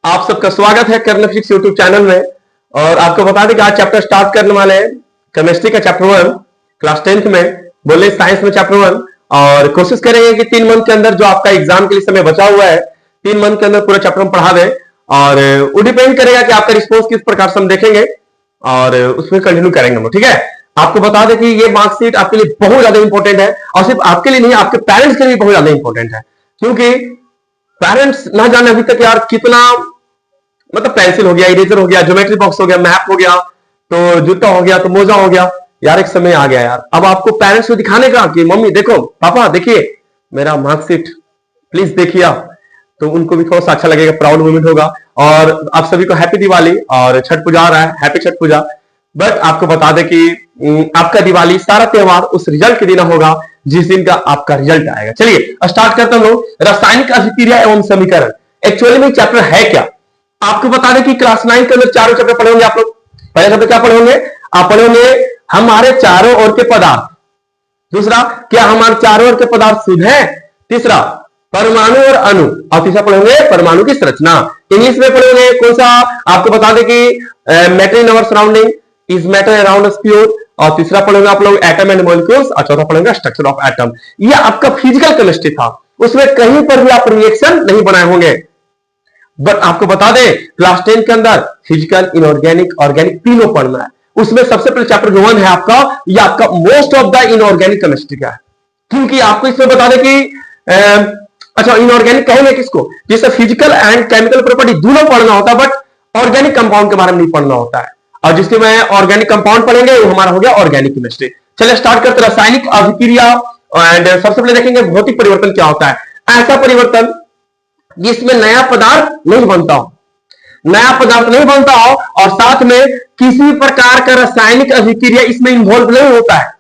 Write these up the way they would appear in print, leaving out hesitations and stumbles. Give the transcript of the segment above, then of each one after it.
आप सबका स्वागत है कर्ण फिजिक्स यूट्यूब चैनल में। और आपको बता दें कि आज चैप्टर स्टार्ट करने वाले हैं केमिस्ट्री का चैप्टर 1 क्लास 10th में, बोले साइंस में चैप्टर 1। और कोशिश करेंगे कि 3 मंथ के अंदर जो आपका एग्जाम के लिए समय बचा हुआ है 3 मंथ के अंदर पूरा चैप्टर हम पढ़ा दें। और वो डिपेंड करेगा कि आपका रिस्पॉन्स किस प्रकार से हम देखेंगे और उसमें कंटिन्यू करेंगे हम, ठीक है। आपको बता दें कि ये मार्कशीट आपके लिए बहुत ज्यादा इंपॉर्टेंट है और सिर्फ आपके लिए नहीं, आपके पेरेंट्स के लिए बहुत ज्यादा इंपॉर्टेंट है। क्योंकि पेरेंट्स ना जाने अभी तक यार कितना, मतलब पेंसिल हो गया, इरेजर हो गया, ज्योमेट्री बॉक्स हो गया, मैप हो गया, तो जूता हो गया, तो मोजा हो गया। यार एक समय आ गया यार, अब आपको पेरेंट्स को दिखाने का कि मम्मी देखो, पापा देखिए मेरा मार्कशीट, प्लीज देखिए आप, तो उनको भी थोड़ा सा अच्छा लगेगा, प्राउड मोमेंट होगा। और आप सभी को हैप्पी दिवाली, और छठ पूजा आ रहा है, हैप्पी छठ पूजा। बट आपको बता दें कि आपका दिवाली सारा त्योहार उस रिजल्ट के दिन होगा जिस दिन का आपका रिजल्ट आएगा। चलिए स्टार्ट करते हैं। रासायनिक अभिक्रिया एवं समीकरण एक्चुअली में चैप्टर है क्या, आपको बता दें कि क्लास 9 के अंदर चारों चैप्टर पढ़े होंगे आप लोग। पहले चैप्टर क्या पढ़े होंगे, आप पढ़े होंगे हमारे चारों ओर के पदार्थ। दूसरा, क्या हमारे चारों ओर के पदार्थ शुद्ध है। तीसरा, परमाणु और अणु। और तीसरा पढ़ेंगे परमाणु की संरचना। इंग्लिश में पढ़ेंगे कौन सा, आपको बता दें कि matter in our surrounding, is matter around us pure. और तीसरा पढ़ेंगे आप लोग एटम एंड मॉलिक्यूल्स। और चौथा पढ़ेंगे स्ट्रक्चर ऑफ एटम। ये आपका फिजिकल केमिस्ट्री था, उसमें कहीं पर भी आप रिएक्शन नहीं बनाए होंगे। बट आपको बता दें क्लास 10 के अंदर फिजिकल, इनऑर्गेनिक, ऑर्गेनिक तीनों पढ़ना है। उसमें सबसे पहले चैप्टर जो 1 है आपका, ये आपका most of the inorganic chemistry का है। क्योंकि आपको इसमें बता दें कि अच्छा इनऑर्गेनिक कहेंगे किसको, जिससे फिजिकल एंड केमिकल प्रॉपर्टी दोनों पढ़ना होता है, बट ऑर्गेनिक कंपाउंड के बारे में नहीं पढ़ना होता है। और जिसके में ऑर्गेनिक कंपाउंड पढ़ेंगे वो हमारा हो गया ऑर्गेनिक केमिस्ट्री। चलिए स्टार्ट करते हैं। रासायनिक अभिक्रिया एंड सबसे पहले देखेंगे भौतिक परिवर्तन क्या होता है। ऐसा परिवर्तन जिसमें नया पदार्थ नहीं बनता हो, नया पदार्थ नहीं बनता हो और साथ में किसी प्रकार का रासायनिक अभिक्रिया इसमें इन्वॉल्व नहीं होता है,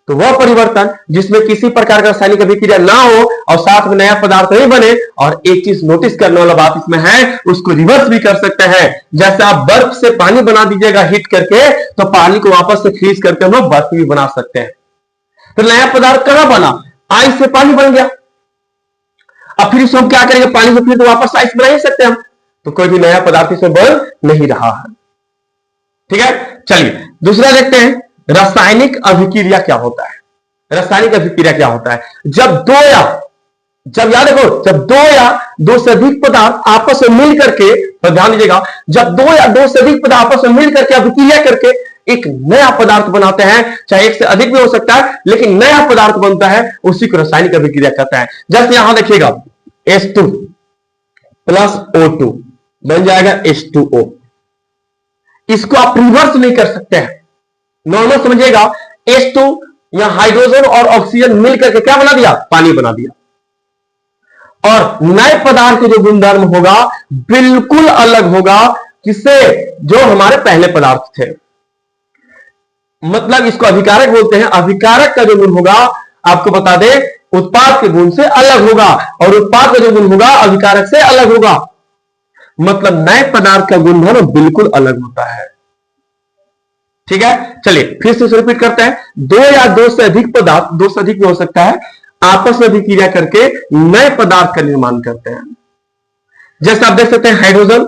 तो वह परिवर्तन जिसमें किसी प्रकार का रासायनिक अभिक्रिया ना हो और साथ में नया पदार्थ नहीं बने। और एक चीज नोटिस करने वाला बात इसमें है, उसको रिवर्स भी कर सकते हैं। जैसे आप बर्फ से पानी बना दीजिएगा हीट करके, तो पानी को वापस से फ्रीज करके हम लोग बर्फ भी बना सकते हैं। तो नया पदार्थ कहां बना, आइस से पानी बन गया। अब फिर इसको हम क्या करेंगे, पानी से फिर तो वापस आइस बना ही सकते हैं हम, तो कोई भी नया पदार्थ इसमें बन नहीं रहा है, ठीक है। चलिए दूसरा देखते हैं, रासायनिक अभिक्रिया क्या होता है। रासायनिक अभिक्रिया क्या होता है, जब याद रखो, जब दो या दो से अधिक पदार्थ आपस में मिल करके, तो ध्यान दीजिएगा, जब दो या दो से अधिक पदार्थ आपस में मिल करके अभिक्रिया करके एक नया पदार्थ बनाते हैं, चाहे एक से अधिक भी हो सकता है, लेकिन नया पदार्थ बनता है, उसी को रासायनिक अभिक्रिया कहता है। जैसे यहां देखिएगा H2 प्लस O2 बन जाएगा H2O। इसको आप रिवर्स नहीं कर सकते हैं, नॉर्मल समझिएगा। H2 या हाइड्रोजन और ऑक्सीजन मिलकर के क्या बना दिया, पानी बना दिया। और नए पदार्थ के जो गुणधर्म होगा बिल्कुल अलग होगा किससे, जो हमारे पहले पदार्थ थे। मतलब इसको अभिकारक बोलते हैं। अभिकारक का जो गुण होगा, आपको बता दें, उत्पाद के गुण से अलग होगा, और उत्पाद का जो गुण होगा अभिकारक से अलग होगा। मतलब नए पदार्थ का गुणधर्म बिल्कुल अलग होता है, ठीक है। चलिए फिर से रिपीट करते हैं। दो या दो से अधिक पदार्थ, दो से अधिक भी हो सकता है, आपस में अभिक्रिया करके नए पदार्थ का निर्माण करते हैं। जैसे आप देख सकते हैं हाइड्रोजन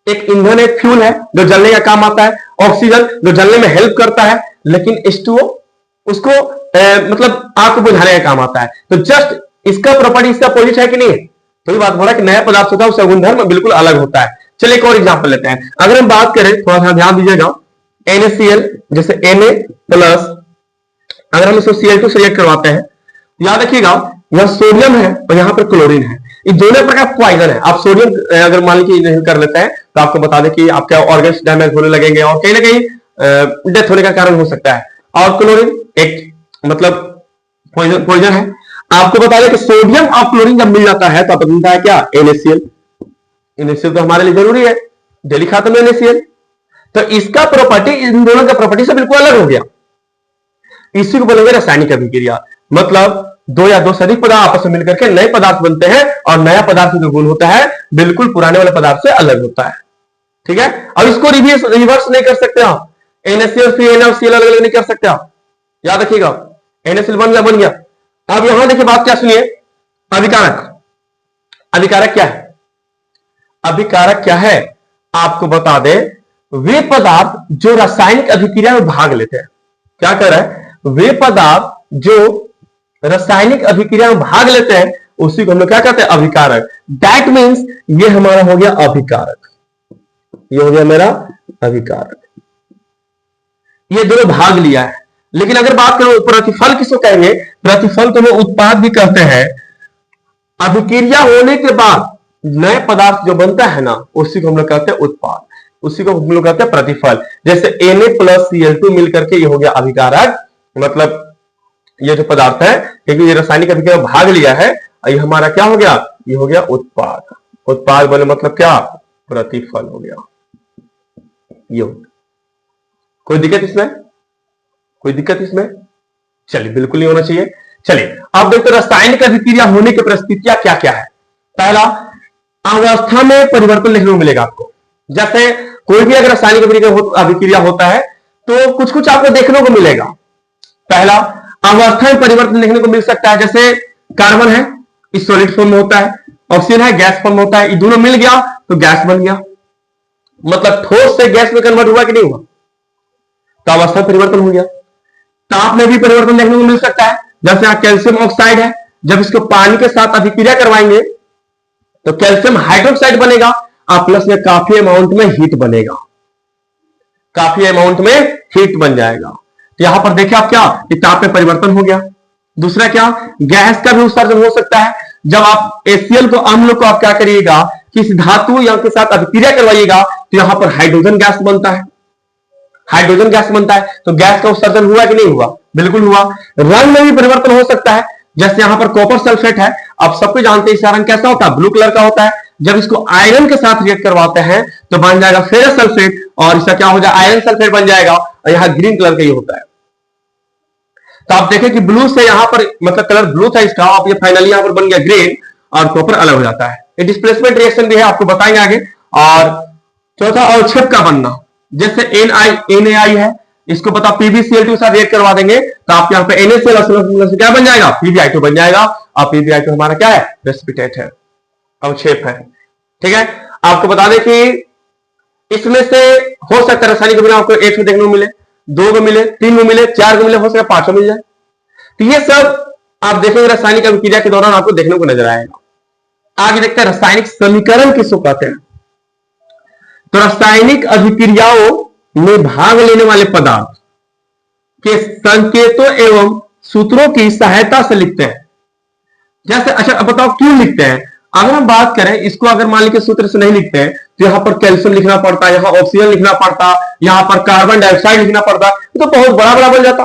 एक ईंधन, एक फ्यूल है जो जलने का काम आता है। ऑक्सीजन जो जलने में हेल्प करता है, लेकिन H2O उसको मतलब आग को बुझाने का काम आता है। तो जस्ट इसका प्रॉपर्टी इसका अपोजिट है कि नहीं है, तो ये बात हो रहा है कि नया पदार्थ होता है उसका गुणधर्म बिल्कुल अलग होता है। चलिए एक और एग्जांपल लेते हैं। अगर हम बात करें, थोड़ा सा ध्यान दीजिएगा, NaCl जैसे Na प्लस, अगर हम इसको Cl2 से रिएक्ट करवाते हैं, याद रखिएगा यह सोडियम है और यहां पर क्लोरीन है। ये दोनों प्रकार पॉइजन है। आप सोडियम अगर मान लीजिए इनहेल कर लेते हैं तो आपको बता दें कि आपके ऑर्गन्स डैमेज होने लगेंगे और कहीं ना कहीं डेथ होने का कारण हो सकता है। और क्लोरीन एक मतलब पॉइजन है। आपको बता दें कि सोडियम और क्लोरीन जब मिल जाता है तो आप बनता है क्या, NaCl। NaCl तो हमारे लिए जरूरी है, डेली खाते में NaCl। तो इसका प्रॉपर्टी इन दोनों का प्रॉपर्टी से बिल्कुल अलग हो गया। इसी को बोलेंगे रासायनिक अभिक्रिया। मतलब दो या दो से अधिक पदार्थ आपस में मिलकर के नए पदार्थ बनते हैं, और नया पदार्थ जो गुण होता है बिल्कुल पुराने वाले पदार्थ से अलग होता है, ठीक है। अब इसको रिवर्स नहीं कर सकते आप, NaCl फिर NaCl अलग अलग नहीं कर सकते आप, याद रखिएगा। NaCl बन गया। अब यहां देखिए बात क्या सुनिए, अभिकारक। अभिकारक क्या है, अभिकारक क्या है आपको बता दे, वे पदार्थ जो रासायनिक अभिक्रिया में भाग लेते हैं। क्या कर रहा है, वे पदार्थ जो रासायनिक अभिक्रिया में भाग लेते हैं उसी को हम लोग क्या कहते हैं, अभिकारक। दैट मीन्स ये हमारा हो गया अभिकारक, ये हो गया मेरा अभिकारक। ये दोनों भाग लिया है। लेकिन अगर बात करो प्रतिफल किसको कहेंगे, प्रतिफल को हम उत्पाद भी कहते हैं। अभिक्रिया होने के बाद नए पदार्थ जो बनता है ना उसी को हम लोग कहते हैं उत्पाद, उसी को हम लोग कहते हैं प्रतिफल। जैसे Na+Cl2 मिलकर के ये हो गया अभिकारक, मतलब ये जो पदार्थ है क्योंकि ये रासायनिक अभिक्रिया में भाग लिया है, ये हमारा क्या हो गया, ये हो गया उत्पाद। उत्पाद बने मतलब क्या, प्रतिफल हो गया। ये कोई दिक्कत इसमें, कोई दिक्कत इसमें? चलिए बिल्कुल नहीं होना चाहिए। चलिए अब देखते रासायनिक अभिक्रिया होने की परिस्थितियां क्या क्या है। पहला, अवस्था में परिवर्तन देखने को मिलेगा आपको। जैसे कोई भी अगर रासायनिक अभिक्रिया होता है तो कुछ कुछ आपको देखने को मिलेगा। पहला, अवस्था में परिवर्तन देखने को मिल सकता है। जैसे कार्बन है इस सॉलिड फॉर्म में होता है, ऑक्सीजन है गैस फॉर्म में होता है, ये दोनों मिल गया तो गैस बन गया, मतलब ठोस से गैस में कन्वर्ट हुआ कि नहीं हुआ, तो अवस्था में परिवर्तन हो गया। ताप में भी परिवर्तन देखने को मिल सकता है। जैसे यहां कैल्शियम ऑक्साइड है, जब इसको पानी के साथ अभिक्रिया करवाएंगे तो कैल्शियम हाइड्रोक्साइड बनेगा और प्लस में काफी अमाउंट में हीट बनेगा, काफी अमाउंट में हीट बन जाएगा। तो यहां पर देखिए आप क्या, ताप में परिवर्तन हो गया। दूसरा क्या, गैस का भी उत्सर्जन हो सकता है। जब आप HCl को, अम्ल को आप क्या करिएगा, किसी धातु या के साथ अभिक्रिया करवाइएगा तो यहां पर हाइड्रोजन गैस बनता है, हाइड्रोजन गैस बनता है। तो गैस का उत्सर्जन हुआ कि नहीं हुआ, बिल्कुल हुआ। रंग में भी परिवर्तन हो सकता है। जैसे यहां पर कॉपर सल्फेट है, आप सबको जानते हैं इसका रंग कैसा होता है, ब्लू कलर का होता है। जब इसको आयरन के साथ रिएक्ट करवाते हैं तो बन जाएगा फेरस सल्फेट और इसका क्या हो जाएगा, आयरन सल्फेट बन जाएगा और यहां ग्रीन कलर का ही होता है। तो आप देखें कि ब्लू से यहां पर मतलब कलर ब्लू था इसका, आप ये फाइनली यहां पर बन गया ग्रीन और कॉपर अलग हो जाता है। ये डिस्प्लेसमेंट रिएक्शन भी है, आपको बताएंगे आगे। और चौथा, अवक्षेप का बनना। जैसे NaI है, इसको पता PbCl2 के साथ रिएक्ट करवा देंगे तो आप यहाँ पे NaCl क्या बन जाएगा, PbI2 बन जाएगा। और PbI2 हमारा क्या है, प्रेसिपिटेट है, अवक्षेप है। ठीक है, आपको बता दें कि इसमें से हो सकता है रासायनिक अभिक्रिया आपको 1 में देखने को मिले, 2 को मिले, 3 को मिले, 4 को मिले, हो सकता है 5 को मिल जाए। तो ये सब आप देखेंगे रासायनिक अभिक्रिया के दौरान आपको देखने को नजर आएगा। आगे देखते हैं रासायनिक समीकरण किसको कहते हैं। तो रासायनिक अभिक्रियाओं में भाग लेने वाले पदार्थ के संकेतों एवं सूत्रों की सहायता से लिखते हैं। जैसे अच्छा अब बताओ क्यों लिखते हैं। अगर हम बात करें इसको, अगर मान लीजिए सूत्र से नहीं लिखते हैं तो यहां पर कैल्शियम लिखना पड़ता, यहां ऑक्सीजन लिखना पड़ता, यहां पर कार्बन डाइऑक्साइड लिखना पड़ता, तो बहुत बड़ा बड़ा बन जाता।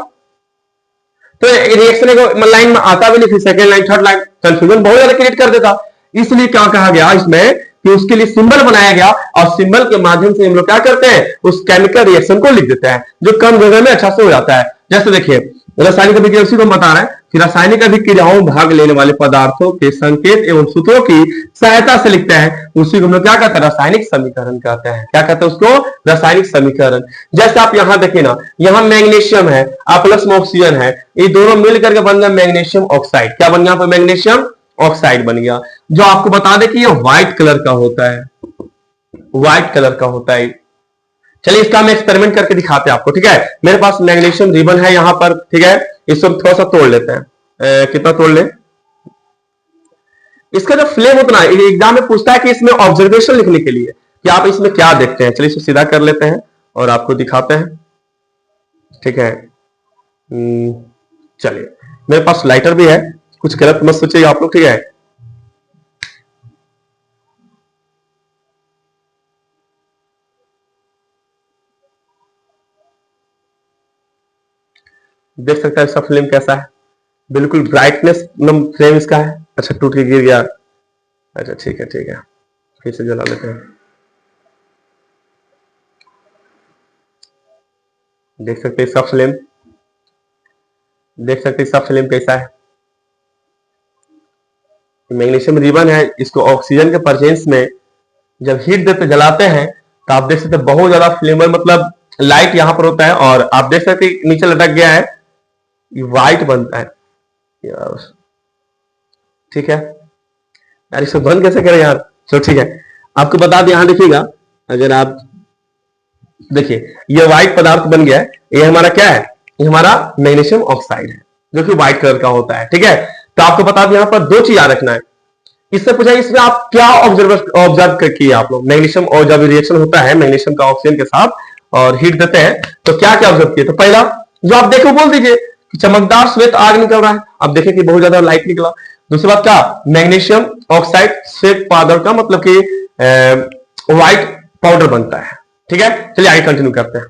तो रिएक्शन एक लाइन में आता भी नहीं, फिर second line, third line, confusion बहुत ज्यादा क्रिएट कर देता। इसलिए क्या कहा गया इसमें कि उसके लिए सिंबल बनाया गया और सिंबल के माध्यम से हम लोग क्या करते हैं, उस केमिकल रिएक्शन को लिख देते हैं जो कम जगह में अच्छा से हो जाता है। जैसे देखिए रासायनिक अभिक्रिया उसी को बता रहे हैं कि रासायनिक अभिक्रियाओं में भाग लेने वाले पदार्थों के संकेत एवं सूत्रों की सहायता से लिखते हैं, उसी को हम लोग क्या कहते हैं, रासायनिक समीकरण कहते हैं। क्या कहते हैं उसको, रासायनिक समीकरण। जैसे आप यहां देखिए ना, यहां मैग्नीशियम है और प्लस में ऑक्सीजन है, ये दोनों मिलकर के बन गया मैग्नीशियम ऑक्साइड। क्या बन गया, मैग्नीशियम ऑक्साइड बन गया, जो आपको बता दें कि ये व्हाइट कलर का होता है, व्हाइट कलर का होता है। चलिए इसका हम एक्सपेरिमेंट करके दिखाते हैं आपको। ठीक है, मेरे पास मैग्नीशियम रिबन है यहां पर। ठीक है, इसको थोड़ा सा तोड़ लेते हैं। कितना तोड़ ले, इसका जो फ्लेम उतना एग्जाम में पूछता है कि इसमें ऑब्जर्वेशन लिखने के लिए कि आप इसमें क्या देखते हैं। चलिए इसको सीधा कर लेते हैं और आपको दिखाते हैं। ठीक है, चलिए मेरे पास लाइटर भी है, कुछ गलत मत सोचिए आप लोग। ठीक है, देख सकते हैं इसका फ्लेम कैसा है, बिल्कुल ब्राइटनेस फ्लेम इसका है। अच्छा टूट के गिर गया, अच्छा ठीक है ठीक है, फिर से जला लेते हैं। देख सकते हैं इसका फ्लेम, देख सकते हैं इसका फ्लेम कैसा है। मैग्नीशियम रिबन है, इसको ऑक्सीजन के प्रेजेंस में जब हीट देते जलाते हैं तो आप देख सकते हैं बहुत ज्यादा फ्लेमर, मतलब लाइट यहां पर होता है और आप देख सकते हैं नीचे लटक गया है, व्हाइट बनता है यार। ठीक है यार, इसको बंद कैसे करें यार, चलो ठीक है। आपको बता दें, यहां देखिएगा, अगर आप देखिए ये व्हाइट पदार्थ बन गया है, ये हमारा क्या है, ये हमारा मैग्नीशियम ऑक्साइड है जो कि व्हाइट कलर का होता है। ठीक है, तो आपको बता दें यहां पर दो चीज याद रखना है। इससे पूछा इसमें आप क्या ऑब्जर्व किए आप लोग, मैग्नीशियम और जब रिएक्शन होता है मैग्नीशियम का ऑक्सीजन के साथ और हीट देते हैं तो क्या क्या ऑब्जर्व किए। तो पहला जो आप देखो बोल दीजिए कि चमकदार श्वेत आग निकल रहा है, आप देखें कि बहुत ज्यादा लाइट निकला। दूसरी बात क्या, मैग्नीशियम ऑक्साइड श्वेत पाउडर का मतलब कि व्हाइट पाउडर बनता है। ठीक है, चलिए आगे कंटिन्यू करते हैं।